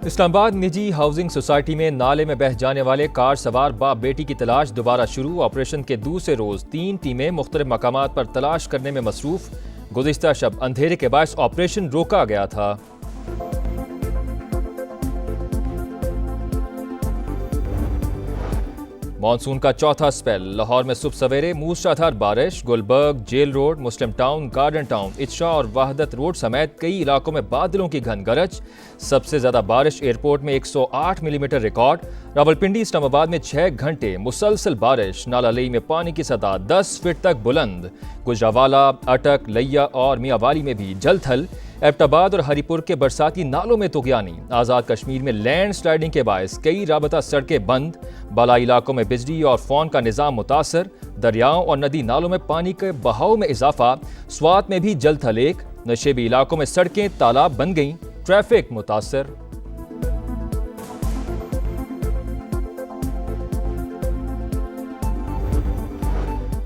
इस्लामाबाद निजी housing society में नाले में बह जाने वाले कार सवार बाप बेटी की तलाश दोबारा शुरू। ऑपरेशन के दूसरे रोज 3 टीमें मुख्तलिफ मकामात पर तलाश करने में मसरूफ। गुज़िश्ता शब अंधेरे के बायस ऑपरेशन रोका गया था। मानसून का चौथा स्पेल। लाहौर में सुबह सवेरे मूसलाधार बारिश। गुलबर्ग, जेल रोड, मुस्लिम टाउन, गार्डन टाउन, इत्शा और वाहदत रोड समेत कई इलाकों में बादलों की घन गरज। सबसे ज्यादा बारिश एयरपोर्ट में 108 मिलीमीटर रिकॉर्ड। रावलपिंडी इस्लामाबाद में 6 घंटे मुसलसल बारिश। नाला लई में पानी की सतह 10 फीट तक बुलंद। गुजरावाला, अटक, लैया और मियावाली में भी जलथल। एबटाबाद और हरिपुर के बरसाती नालों में तुगयानी। आज़ाद कश्मीर में लैंड स्लाइडिंग के बायस कई राबता सड़कें बंद। बालाई इलाकों में बिजली और फोन का निज़ाम मुतासर। दरियाओं और नदी नालों में पानी के बहाव में इजाफा। स्वात में भी जलथल एक। नशेबी इलाकों में सड़कें तालाब बन गईं। ट्रैफिक मुतासर।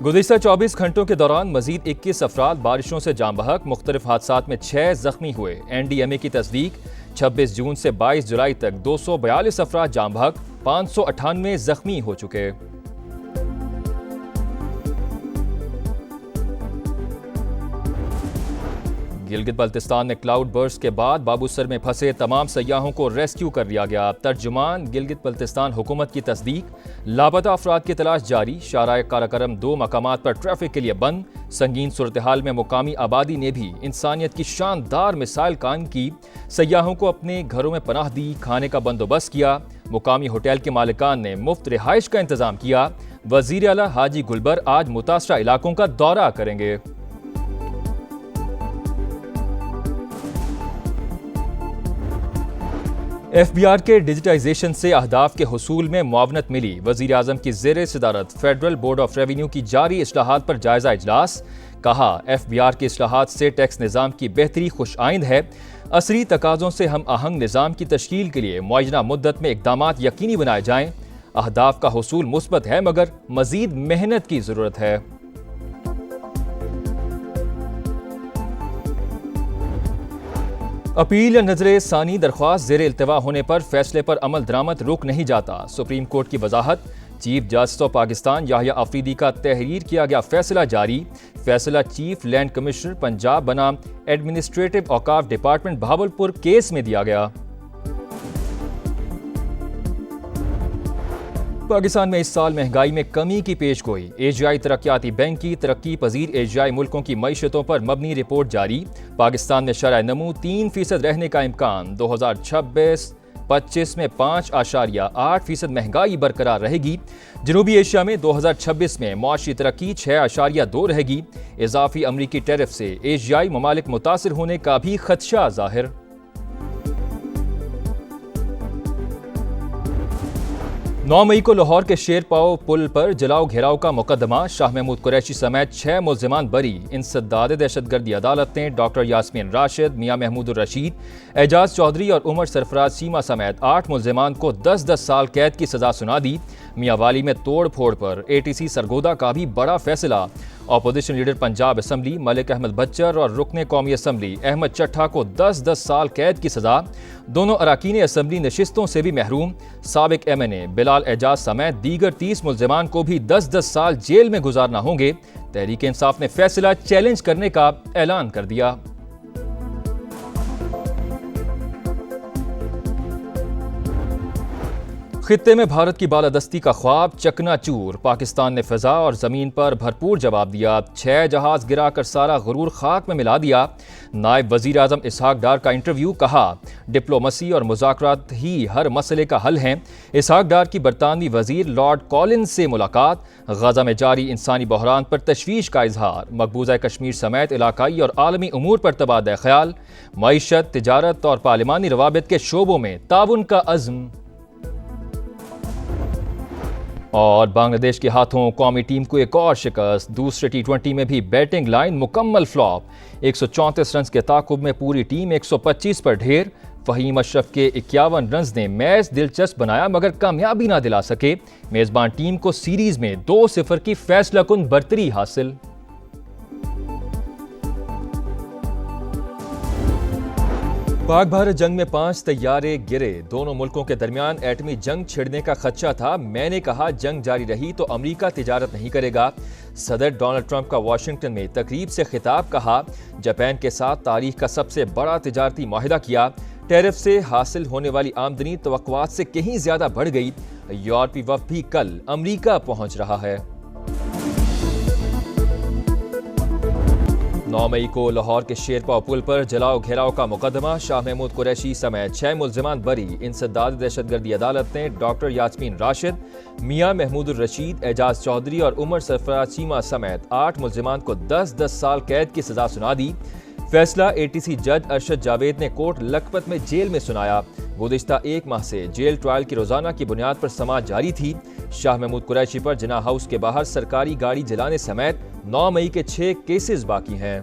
गुज़िश्ता 24 घंटों के दौरान मजीद 21 अफराद बारिशों से जाम बहक। मुख्तलिफ हादसात में 6 जख्मी हुए। NDMA की तस्दीक। 26 जून से 22 जुलाई तक 242 अफराद जाम बहक। 598 जख्मी हो चुके। गिलगित बल्तिस्तान में क्लाउड बर्स्ट के बाद बाबूसर में फंसे तमाम सयाहों को रेस्क्यू कर लिया गया। तर्जुमान गिलगित बल्तिस्तान हुकूमत की तस्दीक। लापता अफराद की तलाश जारी। शाराए काराकरम 2 मकामात पर ट्रैफिक के लिए बंद। संगीन सूरत हाल में मुकामी आबादी ने भी इंसानियत की शानदार मिसाल कायम की। सयाहों को अपने घरों में पनाह दी। खाने का बंदोबस्त किया। मुकामी होटल के मालिकान ने मुफ्त रिहाइश का इंतजाम किया। वजीर आला हाजी गुलबर आज मुतासरा इलाकों का दौरा करेंगे। FBR के डिजिटाइजेशन से अहदाफ के हुसूल में मुआवनत मिली। वज़ीर आज़म की ज़ेरे सदारत फेडरल बोर्ड ऑफ रेवेन्यू की जारी इस्लाहात पर जायजा इजलास। कहा, FBR के इस्लाहात से टैक्स निज़ाम की बेहतरी खुश आइंद है। असरी तकाज़ों से हम आहंग निज़ाम की तश्कील के लिए मुआयना मुद्दत में इक़दामात यकीनी बनाए जाएं। अहदाफ का हुसूल मुस्बत है मगर मज़ीद मेहनत की ज़रूरत है। अपील या नजर सानी दरख्वास्त ज़ेरे इल्तवा होने पर फैसले पर अमल दरामद रुक नहीं जाता। सुप्रीम कोर्ट की वजाहत। Chief Justice of Pakistan Yahya Afridi का तहरीर किया गया फैसला जारी। फैसला चीफ लैंड कमिश्नर पंजाब बनाम एडमिनिस्ट्रेटिव औकाफ डिपार्टमेंट भावलपुर केस में दिया गया। पाकिस्तान में इस साल महंगाई में कमी की पेशगोई। एशियाई तरक्याती बैंक की तरक्की पजीर एशियाई मुल्कों की मईशतों पर मबनी रिपोर्ट जारी। पाकिस्तान में शरह नमू 3% रहने का इम्कान। 2026-25 में 5.8% महंगाई बरकरार रहेगी। जनूबी एशिया में 2026 में मुआशी तरक्की 6.2 रहेगी। इजाफी अमरीकी टैरिफ से एशियाई ममालिक मुतासिर होने का भी खदशा जाहिर। नौ मई को लाहौर के शेरपाओ पुल पर जलाओ घेराव का मुकदमा। शाह महमूद कुरैशी समेत 6 मुल्जिमान बरी। इंसदाद दहशतगर्दी अदालत ने डॉक्टर यास्मीन राशिद, मियां महमूद रशीद, एजाज चौधरी और उमर सरफराज सीमा समेत 8 मुल्जिमान को 10-10 साल कैद की सजा सुना दी। मियावाली में तोड़ फोड़ पर ATC सरगोदा का भी बड़ा फैसला। Opposition leader Punjab assembly Malik Ahmad Bhachar और रुकने कौमी असम्बली अहमद चट्ठा को 10-10 साल कैद की सजा। दोनों अरकान असम्बली नशिस्तों से भी महरूम। साबिक MNA बिलाल एजाज समेत दीगर 30 मुल्जिमान को भी 10-10 साल जेल में गुजारना होंगे। तहरीक इंसाफ ने फैसला चैलेंज करने का ऐलान कर दिया। खित्ते में भारत की बालादस्ती का ख्वाब चकनाचूर। पाकिस्तान ने फिजा और जमीन पर भरपूर जवाब दिया। 6 जहाज गिराकर सारा गुरूर खाक में मिला दिया। नायब वजीर आजम इसहाक डार का इंटरव्यू। कहा, डिप्लोमेसी और मुज़ाकरात ही हर मसले का हल हैं। इसहाक डार की बरतानवी वजीर लॉर्ड कॉलिंस से मुलाकात। गजा में जारी इंसानी बहरान पर तशवीश का इजहार। मकबूजा कश्मीर समेत इलाकाई और आलमी उमूर पर तबादला ख्याल। मईशत, तिजारत और पार्लिमानी रवाबित के शोबों में ताउन का अज़्म। और बांग्लादेश के हाथों कौमी टीम को एक और शिकस्त। दूसरे T20 में भी बैटिंग लाइन मुकम्मल फ्लॉप। 134 रन के ताकुब में पूरी टीम 125 पर ढेर। फहीम अशरफ के 51 रन ने मैच दिलचस्प बनाया मगर कामयाबी ना दिला सके। मेजबान टीम को सीरीज में 2-0 की फैसलाकुन बरतरी हासिल। पाक भारत जंग में 5 तैयारे गिरे। दोनों मुल्कों के दरमियान एटमी जंग छिड़ने का खदशा था। मैंने कहा जंग जारी रही तो अमेरिका तिजारत नहीं करेगा। सदर डोनाल्ड ट्रंप का वाशिंगटन में तकरीब से खिताब। कहा जापान के साथ तारीख का सबसे बड़ा तिजारती माहिदा किया। टैरिफ से हासिल होने वाली आमदनी तवक्कुआत से कहीं ज्यादा बढ़ गई। यूरोपीय वफ्द भी कल अमेरिका पहुंच रहा है। 9 मई को लाहौर के शेरपाव पुल पर जलाओ घेराव का मुकदमा। शाह महमूद कुरैशी समेत 6 मुल्जिमान बरी। इंसदाद दहशतगर्दी अदालत ने डॉक्टर यास्मीन राशिद, मियां महमूदुर रशीद, एजाज चौधरी और उमर सरफराज चीमा समेत 8 मुल्जिमान को 10-10 साल कैद की सजा सुना दी। फैसला एटीसी जज अरशद जावेद ने कोर्ट लखपत में जेल में सुनाया। गुज़िश्ता 1 माह से जेल ट्रायल की रोजाना की बुनियाद पर समाअत जारी थी। शाह महमूद कुरैशी पर जिना हाउस के बाहर सरकारी गाड़ी जलाने समेत 9 मई के 6 केसेस बाकी हैं।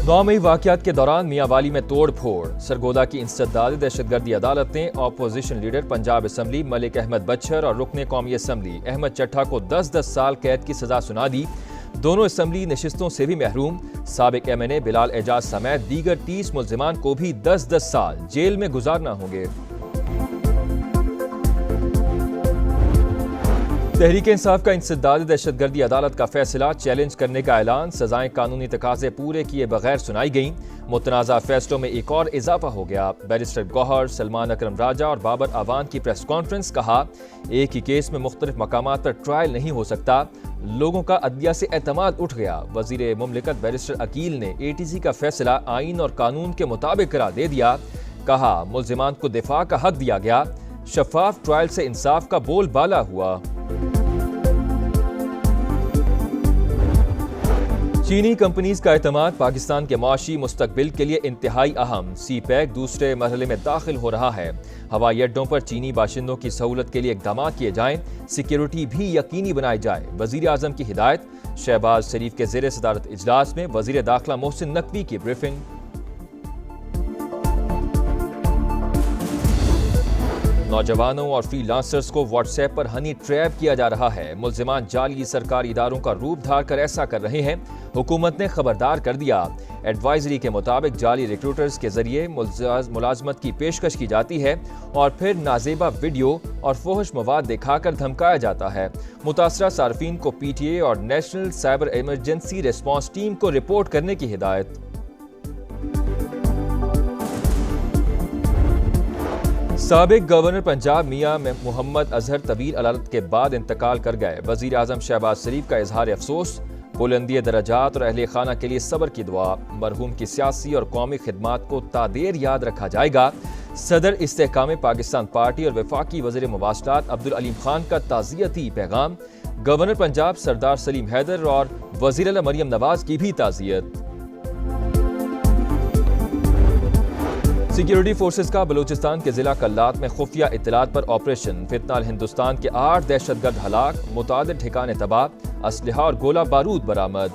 नौ मई वाकयात के दौरान मियांवाली में तोड़ फोड़। सरगोदा की इंसदाद दहशतगर्दी अदालत ने opposition leader Punjab assembly Malik Ahmed Bhachar और रुकने कौमी असम्बली अहमद चट्ठा को 10-10 साल कैद की सजा सुना दी। दोनों असम्बली नशिस्तों से भी महरूम। साबिक MNA बिलाल एजाज समेत दीगर 30 मुल्जिमान को भी 10-10 साल जेल में गुजारना होंगे। तहरीक इंसाफ का इंसदाद दहशतगर्दी अदालत का फैसला चैलेंज करने का ऐलान। सजाएं कानूनी तकाजे पूरे किए बगैर सुनाई गईं। मुतनाज़ा फैसलों में एक और इजाफा हो गया। बैरिस्टर गौहर, सलमान अकरम राजा और बाबर अवान की प्रेस कॉन्फ्रेंस। कहा एक ही केस में मुख्तलिफ मकामात पर ट्रायल नहीं हो सकता। लोगों का अदलिया से एतमाद उठ गया। वजीर मुमलिकत बैरिस्टर अकील ने ATC का फैसला आइन और कानून के मुताबिक करार दे दिया। कहा मुल्जिमान को दिफा का हक दिया गया। शफाफ ट्रायल से इंसाफ का बोलबाला हुआ। चीनी कंपनीज का एतमाद पाकिस्तान के माशी मुस्तकबिल के लिए इंतहाई अहम। CPEC दूसरे मरहले में दाखिल हो रहा है। हवाई अड्डों पर चीनी बाशिंदों की सहूलत के लिए इकदाम किए जाएं। सिक्योरिटी भी यकीनी बनाई जाए। वजीर आजम की हिदायत। शहबाज शरीफ के ज़ेर सदारत इजलास में वजीर दाखिला मोहसिन नकवी की ब्रीफिंग। नौजवानों और फ्रीलांसर्स को व्हाट्सएप पर हनी ट्रैप किया जा रहा है। मुल्जिमान जाली सरकारी इदारों का रूप धार कर ऐसा कर रहे हैं। हुकूमत ने खबरदार कर दिया। एडवाइजरी के मुताबिक जाली रिक्रूटर्स के जरिए मुलाजमत की पेशकश की जाती है और फिर नाजेबा वीडियो और फोहश मवाद दिखाकर धमकाया जाता है। मुतासरा सार्फिन को PTA और national cyber emergency response team को रिपोर्ट करने की हिदायत। साबिक गवर्नर पंजाब मियां मोहम्मद अजहर तवील अदालत के बाद इंतकाल कर गए। वजीर आजम शहबाज शरीफ का इजहार अफसोस। बुलंदी दराजात और अहले खाना के लिए सब्र की दुआ। मरहूम की सियासी और कौमी खिदमात को तादेर याद रखा जाएगा। सदर इस्तेहकाम पाकिस्तान पार्टी और वफाकी वज़ीर मुवासलात अब्दुल अलीम खान का ताज़ियती पैगाम। गवर्नर पंजाब सरदार सलीम हैदर और वज़ीर आला मरियम नवाज की भी ताज़ियत। सिक्योरिटी फोर्सेस का बलूचिस्तान के जिला कल्लात में खुफिया इत्तलात पर ऑपरेशन। फितनाल हिंदुस्तान के 8 दहशतगर्द हलाक। मुतादिद ठिकाने तबाह। असलहा और गोला बारूद बरामद।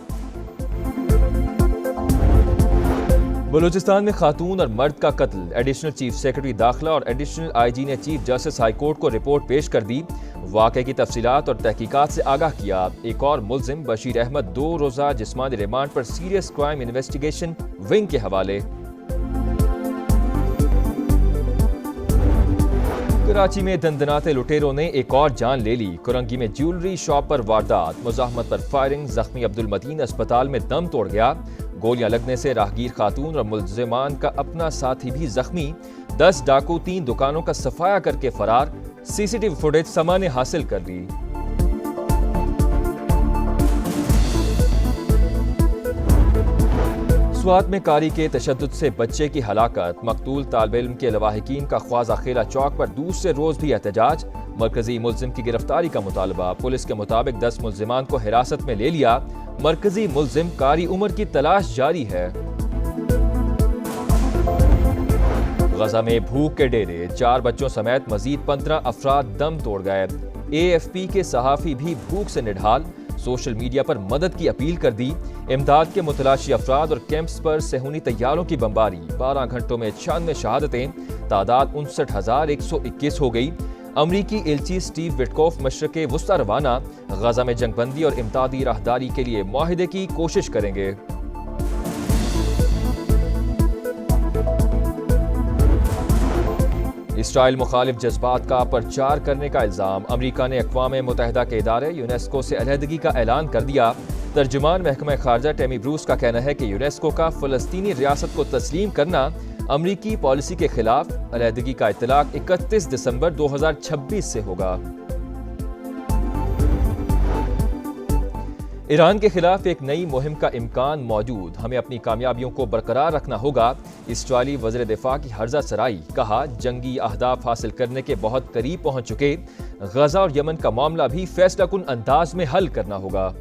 बलूचिस्तान में खातून और मर्द का कत्ल। एडिशनल चीफ सेक्रेटरी दाखिला और एडिशनल IG ने चीफ जस्टिस हाई कोर्ट को रिपोर्ट पेश कर दी। वाक़े की तफसीलात और तहकीकात से आगाह किया। एक और मुल्जिम बशीर अहमद 2 रोज़ा जिस्मानी रिमांड पर सीरियस क्राइम इन्वेस्टिगेशन विंग के हवाले। कराची में दंदनाते लुटेरों ने एक और जान ले ली। कुरंगी में ज्वेलरी शॉप पर वारदात। मुजाहमत पर फायरिंग। जख्मी अब्दुल मतीन अस्पताल में दम तोड़ गया। गोलियां लगने से राहगीर खातून और मुल्जिमान का अपना साथी भी जख्मी। 10 डाकू 3 दुकानों का सफाया करके फरार। CCTV फुटेज समा ने हासिल कर ली। स्वात में कारी के तशद्दुद से बच्चे की हलाकत। मकतूल तालिब इल्म के लवाहिकीन का ख्वाजा खेला चौक पर दूसरे रोज भी एहतजाज। मरकजी मुल्जिम की गिरफ्तारी का मुतालबा। पुलिस के मुताबिक 10 मुल्जिमान को हिरासत में ले लिया। मरकजी मुल्जिम कारी उमर की तलाश जारी है। गजा में भूख के डेरे। 4 बच्चों समेत मजीद 15 अफराद दम तोड़ गए। AFP के सहाफ़ी भी भूख से निढाल। सोशल मीडिया पर मदद की अपील कर दी। इमदाद के मुतलाशी अफराद और कैंप्स पर सेहूनी तैयारों की बमबारी। 12 घंटों में 96 शहादतें। तादाद 59,121 हो गई। अमरीकी एलची स्टीव विटकॉफ मशरक़े वुस्ता रवाना, गजा में जंगबंदी और इमदादी राहदारी के लिए मुआहिदे की कोशिश करेंगे। इसराइल मुखालिफ जज्बात का प्रचार करने का इल्जाम, अमरीका ने अक़वाम मुत्तहिदा के इदारे यूनेस्को से अलहदगी का ऐलान कर दिया। तर्जुमान महकमा खारजा टेमी ब्रूस का कहना है कि यूनेस्को का फ़लस्तीनी रियासत को तस्लीम करना अमरीकी पॉलिसी के खिलाफ, अलहदगी का इत्तलाक 31 दिसंबर 2026 से होगा। ईरान के खिलाफ एक नई मुहिम का इम्कान मौजूद, हमें अपनी कामयाबियों को बरकरार रखना होगा। इसराइली वज़ीर दिफा की हर्जा सराई, कहा जंगी अहदाफ हासिल करने के बहुत करीब पहुंच चुके, गजा और यमन का मामला भी फैसला कुन अंदाज में हल करना होगा।